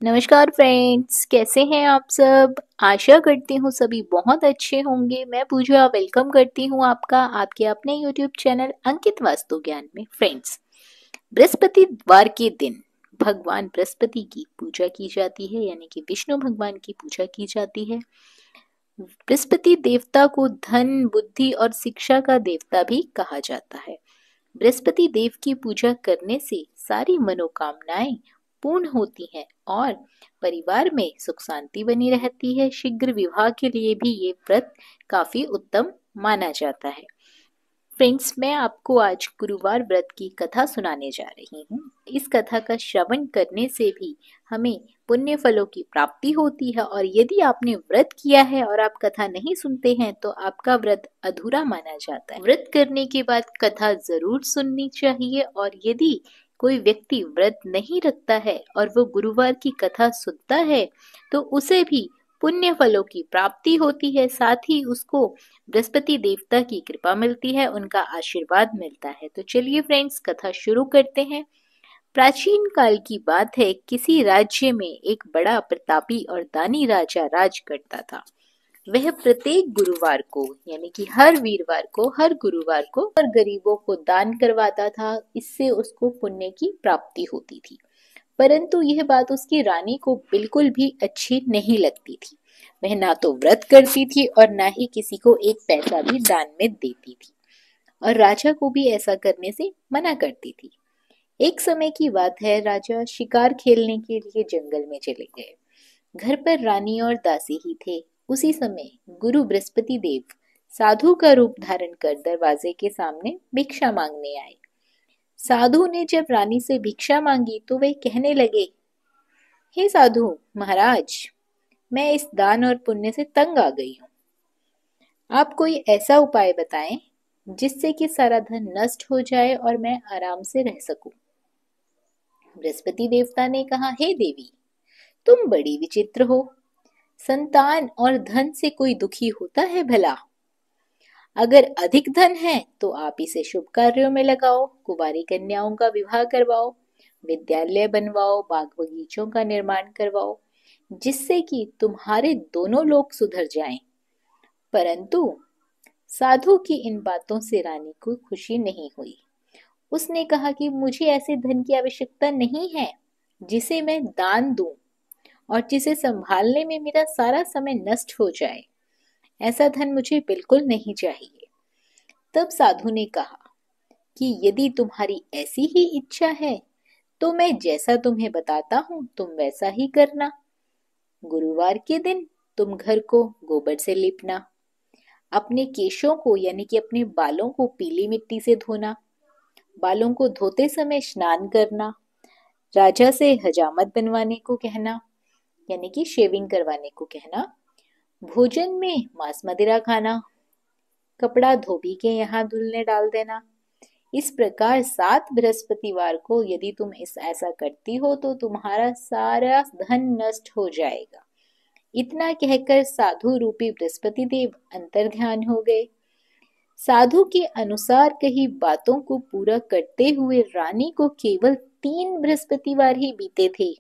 नमस्कार फ्रेंड्स, कैसे हैं आप सब। आशा करती हूँ सभी बहुत अच्छे होंगे। मैं पूजा वेलकम करती हूँ आपका आपके अपने यूट्यूब चैनल अंकित वास्तु ज्ञान में। फ्रेंड्स, बृहस्पतिवार के दिन भगवान बृहस्पति की पूजा की जाती है, यानी कि विष्णु भगवान की पूजा की जाती है। बृहस्पति देवता को धन, बुद्धि और शिक्षा का देवता भी कहा जाता है। बृहस्पति देव की पूजा करने से सारी मनोकामनाएं पूर्ण होती हैं और परिवार में सुख शांति बनी रहती है। शीघ्र विवाह के लिए भी ये व्रत काफी उत्तम माना जाता है। फ्रेंड्स, मैं आपको आज गुरुवार व्रत की कथा सुनाने जा रही हूँ। इस कथा का श्रवण करने से भी हमें पुण्य फलों की प्राप्ति होती है, और यदि आपने व्रत किया है और आप कथा नहीं सुनते हैं तो आपका व्रत अधूरा माना जाता है। व्रत करने के बाद कथा जरूर सुननी चाहिए, और यदि कोई व्यक्ति व्रत नहीं रखता है और वो गुरुवार की कथा सुनता है तो उसे भी पुण्य फलों की प्राप्ति होती है। साथ ही उसको बृहस्पति देवता की कृपा मिलती है, उनका आशीर्वाद मिलता है। तो चलिए फ्रेंड्स, कथा शुरू करते हैं। प्राचीन काल की बात है। किसी राज्य में एक बड़ा प्रतापी और दानी राजा राज करता था। वह प्रत्येक गुरुवार को, यानी कि हर वीरवार को, हर गुरुवार को और गरीबों को दान करवाता था। इससे उसको पुण्य की प्राप्ति होती थी। परंतु यह बात उसकी रानी को बिल्कुल भी अच्छी नहीं लगती थी। वह ना तो व्रत करती थी और ना ही किसी को एक पैसा भी दान में देती थी, और राजा को भी ऐसा करने से मना करती थी। एक समय की बात है, राजा शिकार खेलने के लिए जंगल में चले गए। घर पर रानी और दासी ही थे। उसी समय गुरु बृहस्पति देव साधु का रूप धारण कर दरवाजे के सामने भिक्षा मांगने आए। साधु ने जब रानी से भिक्षा मांगी तो वे कहने लगे, हे साधु महाराज, मैं इस दान और पुण्य से तंग आ गई हूँ। आप कोई ऐसा उपाय बताएं जिससे कि सारा धन नष्ट हो जाए और मैं आराम से रह सकूं। बृहस्पति देवता ने कहा, हे देवी, तुम बड़ी विचित्र हो। संतान और धन से कोई दुखी होता है भला? अगर अधिक धन है तो आप इसे शुभ कार्यों में लगाओ, कुंवारी कन्याओं का विवाह करवाओ, विद्यालय बनवाओ, बाग बगीचों का निर्माण करवाओ, जिससे कि तुम्हारे दोनों लोग सुधर जाएं। परंतु साधु की इन बातों से रानी को खुशी नहीं हुई। उसने कहा कि मुझे ऐसे धन की आवश्यकता नहीं है जिसे मैं दान दूं और जिसे संभालने में मेरा सारा समय नष्ट हो जाए। ऐसा धन मुझे बिल्कुल नहीं चाहिए। तब साधु ने कहा कि यदि तुम्हारी ऐसी ही इच्छा है तो मैं जैसा तुम्हें बताता हूँ तुम वैसा ही करना। गुरुवार के दिन तुम घर को गोबर से लीपना, अपने केशों को यानी कि अपने बालों को पीली मिट्टी से धोना, बालों को धोते समय स्नान करना, राजा से हजामत बनवाने को कहना, यानी कि शेविंग करवाने को कहना, भोजन में मांस मदिरा खाना, कपड़ा धोबी के यहाँ धुलने डाल देना। इस प्रकार 7 बृहस्पतिवार को यदि तुम ऐसा करती हो तो तुम्हारा सारा धन नष्ट हो जाएगा। इतना कहकर साधु रूपी बृहस्पति देव अंतर्ध्यान हो गए। साधु के अनुसार कही बातों को पूरा करते हुए रानी को केवल 3 बृहस्पतिवार ही बीते थे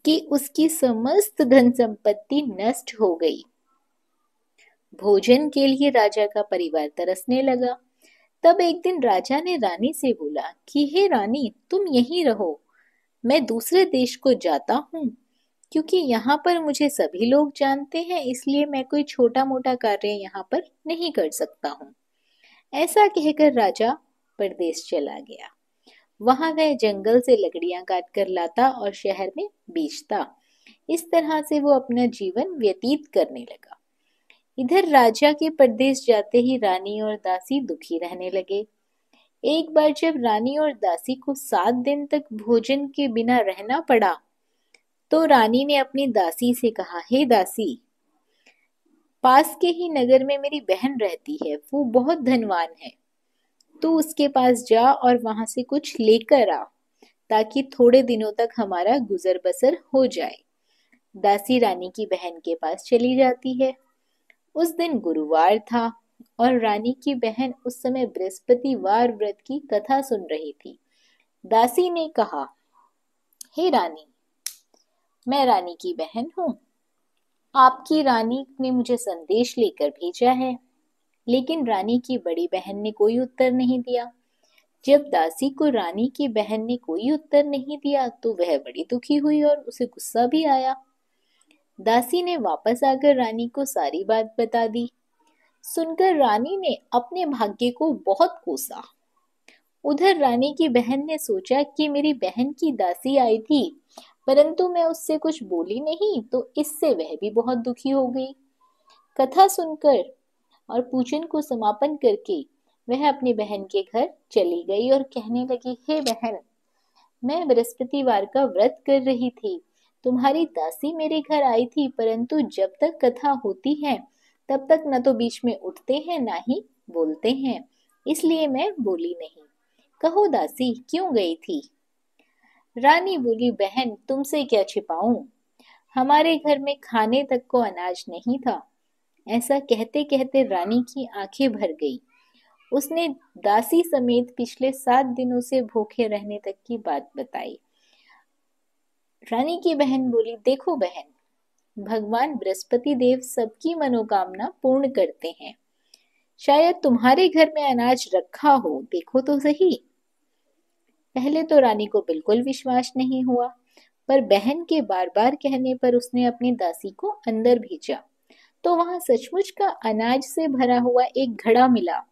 कि उसकी समस्त धन संपत्ति नष्ट हो गई। भोजन के लिए राजा का परिवार तरसने लगा। तब एक दिन राजा ने रानी से बोला कि हे रानी, तुम यहीं रहो, मैं दूसरे देश को जाता हूँ, क्योंकि यहाँ पर मुझे सभी लोग जानते हैं, इसलिए मैं कोई छोटा मोटा कार्य यहाँ पर नहीं कर सकता हूँ। ऐसा कहकर राजा परदेश चला गया। वहां वह जंगल से लकड़ियां काट कर लाता और शहर में बेचता। इस तरह से वो अपना जीवन व्यतीत करने लगा। इधर राजा के परदेश जाते ही रानी और दासी दुखी रहने लगे। एक बार जब रानी और दासी को 7 दिन तक भोजन के बिना रहना पड़ा तो रानी ने अपनी दासी से कहा, हे दासी, पास के ही नगर में मेरी बहन रहती है, वो बहुत धनवान है। तू उसके पास जा और वहां से कुछ लेकर आ, ताकि थोड़े दिनों तक हमारा गुजर बसर हो जाए। दासी रानी की बहन के पास चली जाती है। उस दिन गुरुवार था और रानी की बहन उस समय बृहस्पतिवार व्रत की कथा सुन रही थी। दासी ने कहा, हे रानी, मैं रानी की बहन हूँ। आपकी रानी ने मुझे संदेश लेकर भेजा है। लेकिन रानी की बड़ी बहन ने कोई उत्तर नहीं दिया। जब दासी को रानी की बहन ने कोई उत्तर नहीं दिया तो वह बड़ी दुखी हुई और उसे गुस्सा भी आया। दासी ने वापस आकर रानी को सारी बात बता दी। सुनकर रानी ने अपने भाग्य को बहुत कोसा। उधर रानी की बहन ने सोचा कि मेरी बहन की दासी आई थी, परंतु मैं उससे कुछ बोली नहीं तो इससे वह भी बहुत दुखी हो गई। कथा सुनकर और पूजन को समापन करके वह अपनी बहन के घर चली गई और कहने लगी, हे बहन, मैं बृहस्पतिवार का व्रत कर रही थी। तुम्हारी दासी मेरे घर आई थी, परंतु जब तक कथा होती है तब तक न तो बीच में उठते हैं ना ही बोलते हैं, इसलिए मैं बोली नहीं। कहो दासी, क्यों गई थी? रानी बोली, बहन, तुमसे क्या छिपाऊं, हमारे घर में खाने तक को अनाज नहीं था। ऐसा कहते कहते रानी की आंखें भर गई। उसने दासी समेत पिछले 7 दिनों से भूखे रहने तक की बात बताई। रानी की बहन बोली, देखो बहन, भगवान बृहस्पति देव सबकी मनोकामना पूर्ण करते हैं। शायद तुम्हारे घर में अनाज रखा हो, देखो तो सही। पहले तो रानी को बिल्कुल विश्वास नहीं हुआ, पर बहन के बार बार कहने पर उसने अपनी दासी को अंदर भेजा तो वहां सचमुच का अनाज से भरा हुआ एक घड़ा मिला।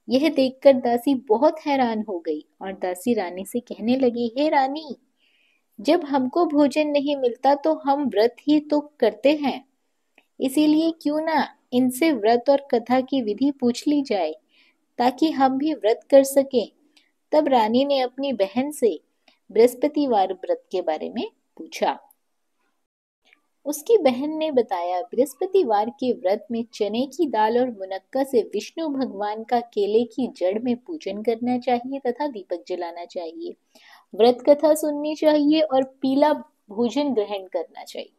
यह देखकर दासी बहुत हैरान हो गई और दासी रानी से कहने लगी, हे रानी, जब हमको भोजन नहीं मिलता तो हम व्रत ही तो करते हैं, इसीलिए क्यों ना इनसे व्रत और कथा की विधि पूछ ली जाए ताकि हम भी व्रत कर सकें। तब रानी ने अपनी बहन से बृहस्पतिवार व्रत के बारे में पूछा। उसकी बहन ने बताया, बृहस्पतिवार के व्रत में चने की दाल और मुनक्का से विष्णु भगवान का केले की जड़ में पूजन करना चाहिए तथा दीपक जलाना चाहिए। व्रत कथा सुननी चाहिए और पीला भोजन ग्रहण करना चाहिए।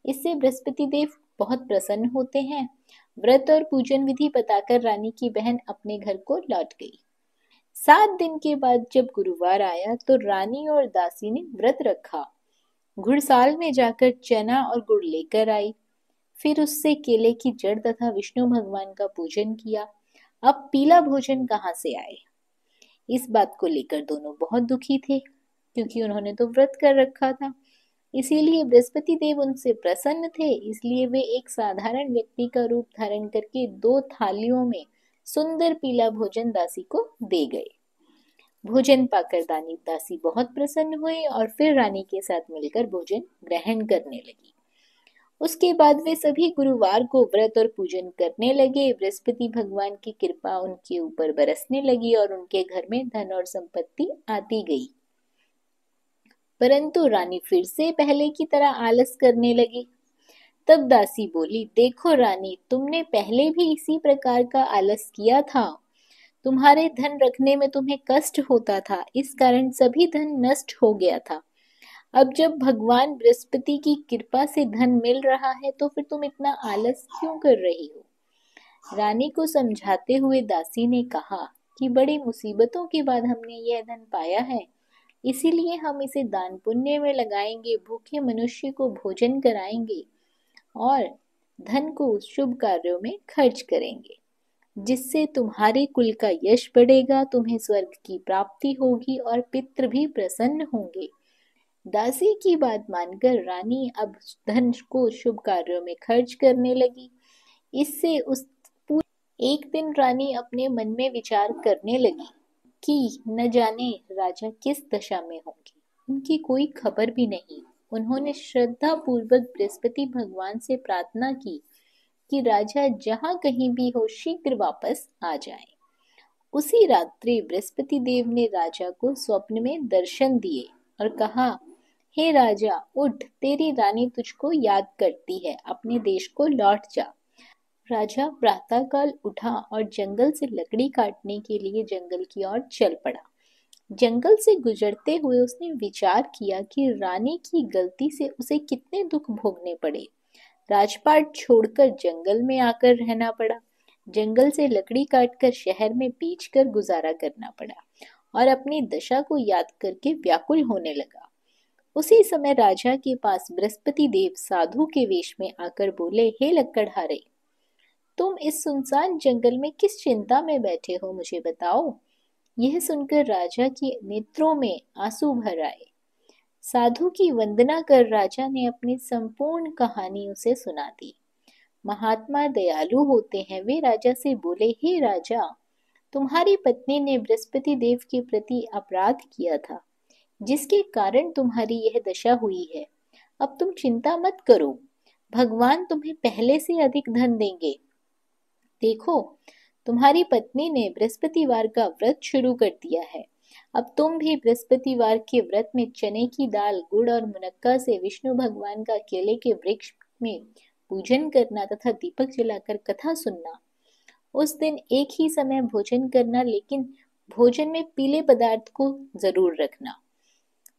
इससे बृहस्पति देव बहुत प्रसन्न होते हैं। व्रत और पूजन विधि बताकर रानी की बहन अपने घर को लौट गई। 7 दिन के बाद जब गुरुवार आया तो रानी और दासी ने व्रत रखा। घुड़साल में जाकर चना और गुड़ लेकर आई। फिर उससे केले की जड़ तथा विष्णु भगवान का पूजन किया। अब पीला भोजन कहाँ से आए? इस बात को लेकर दोनों बहुत दुखी थे, क्योंकि उन्होंने तो व्रत कर रखा था। इसीलिए बृहस्पति देव उनसे प्रसन्न थे, इसलिए वे एक साधारण व्यक्ति का रूप धारण करके 2 थालियों में सुंदर पीला भोजन दासी को दे गए। भोजन पाकर दासी बहुत प्रसन्न हुई और फिर रानी के साथ मिलकर भोजन ग्रहण करने लगी। उसके बाद वे सभी गुरुवार को व्रत और पूजन करने लगे। बृहस्पति भगवान की कृपा उनके ऊपर बरसने लगी और उनके घर में धन और संपत्ति आती गई। परंतु रानी फिर से पहले की तरह आलस करने लगी। तब दासी बोली, देखो रानी, तुमने पहले भी इसी प्रकार का आलस किया था। तुम्हारे धन रखने में तुम्हें कष्ट होता था, इस कारण सभी धन नष्ट हो गया था। अब जब भगवान बृहस्पति की कृपा से धन मिल रहा है तो फिर तुम इतना आलस क्यों कर रही हो? रानी को समझाते हुए दासी ने कहा कि बड़ी मुसीबतों के बाद हमने यह धन पाया है, इसीलिए हम इसे दान पुण्य में लगाएंगे, भूखे मनुष्य को भोजन कराएंगे और धन को शुभ कार्यों में खर्च करेंगे, जिससे तुम्हारे कुल का यश बढ़ेगा, तुम्हें स्वर्ग की प्राप्ति होगी और पितृ भी प्रसन्न होंगे। दासी की बात मानकर रानी अब धन को शुभ कार्यों में खर्च करने लगी। इससे एक दिन रानी अपने मन में विचार करने लगी कि न जाने राजा किस दशा में होंगे, उनकी कोई खबर भी नहीं। उन्होंने श्रद्धा पूर्वक बृहस्पति भगवान से प्रार्थना की कि राजा जहां कहीं भी हो शीघ्र वापस आ जाए। उसी रात्रि बृहस्पति देव ने राजा को स्वप्न में दर्शन दिए और कहा, हे राजा, उठ, तेरी रानी तुझको याद करती है, अपने देश को लौट जा। राजा प्रातःकाल उठा और जंगल से लकड़ी काटने के लिए जंगल की ओर चल पड़ा। जंगल से गुजरते हुए उसने विचार किया कि रानी की गलती से उसे कितने दुख भोगने पड़े। राजपाट छोड़कर जंगल में आकर रहना पड़ा। जंगल से लकड़ी काटकर शहर में बेचकर गुजारा करना पड़ा और अपनी दशा को याद करके व्याकुल होने लगा। उसी समय राजा के पास बृहस्पति देव साधु के वेश में आकर बोले, हे लक्कड़हारे, तुम इस सुनसान जंगल में किस चिंता में बैठे हो, मुझे बताओ। यह सुनकर राजा के नेत्रों में आंसू भर आए। साधु की वंदना कर राजा ने अपनी संपूर्ण कहानी उसे सुना दी। महात्मा दयालु होते हैं। वे राजा से बोले, हे राजा, तुम्हारी पत्नी ने बृहस्पति देव के प्रति अपराध किया था, जिसके कारण तुम्हारी यह दशा हुई है। अब तुम चिंता मत करो, भगवान तुम्हें पहले से अधिक धन देंगे। देखो, तुम्हारी पत्नी ने बृहस्पतिवार का व्रत शुरू कर दिया है। अब तुम भी बृहस्पतिवार के व्रत में चने की दाल, गुड़ और मुनक्का से विष्णु भगवान का केले के वृक्ष में पूजन करना तथा दीपक जलाकर कथा सुनना। उस दिन एक ही समय भोजन करना, लेकिन भोजन में पीले पदार्थ को जरूर रखना।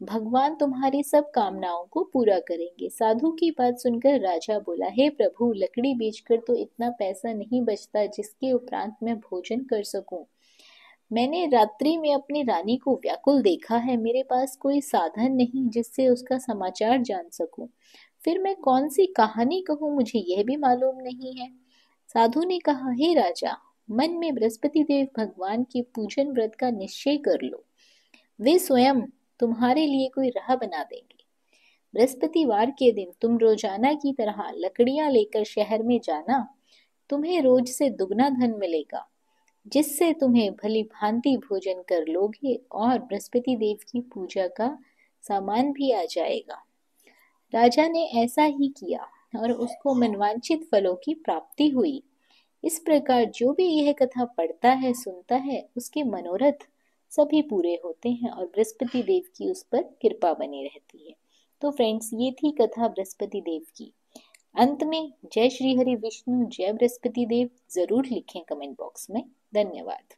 भगवान तुम्हारी सब कामनाओं को पूरा करेंगे। साधु की बात सुनकर राजा बोला, हे प्रभु, लकड़ी बेचकर तो इतना पैसा नहीं बचता जिसके उपरांत मैं भोजन कर सकूं। मैंने रात्रि में अपनी रानी को व्याकुल देखा है। मेरे पास कोई साधन नहीं जिससे उसका समाचार जान सकूं। फिर मैं कौन सी कहानी कहूं, मुझे यह भी मालूम नहीं है। साधु ने कहा, हे राजा, मन में बृहस्पति देव भगवान के पूजन व्रत का निश्चय कर लो। वे स्वयं तुम्हारे लिए कोई राह बना देंगे। बृहस्पतिवार के दिन तुम रोजाना की तरह लकड़ियां लेकर शहर में जाना। तुम्हें रोज से दुगना धन मिलेगा, जिससे तुम्हें भली भांति भोजन कर लोगे और बृहस्पति देव की पूजा का सामान भी आ जाएगा। राजा ने ऐसा ही किया और उसको मनवांछित फलों की प्राप्ति हुई। इस प्रकार जो भी यह कथा पढ़ता है, सुनता है, उसके मनोरथ सभी पूरे होते हैं और बृहस्पति देव की उस पर कृपा बनी रहती है। तो फ्रेंड्स, ये थी कथा बृहस्पति देव की। अंत में जय श्री हरि विष्णु, जय बृहस्पति देव जरूर लिखें कमेंट बॉक्स में। धन्यवाद।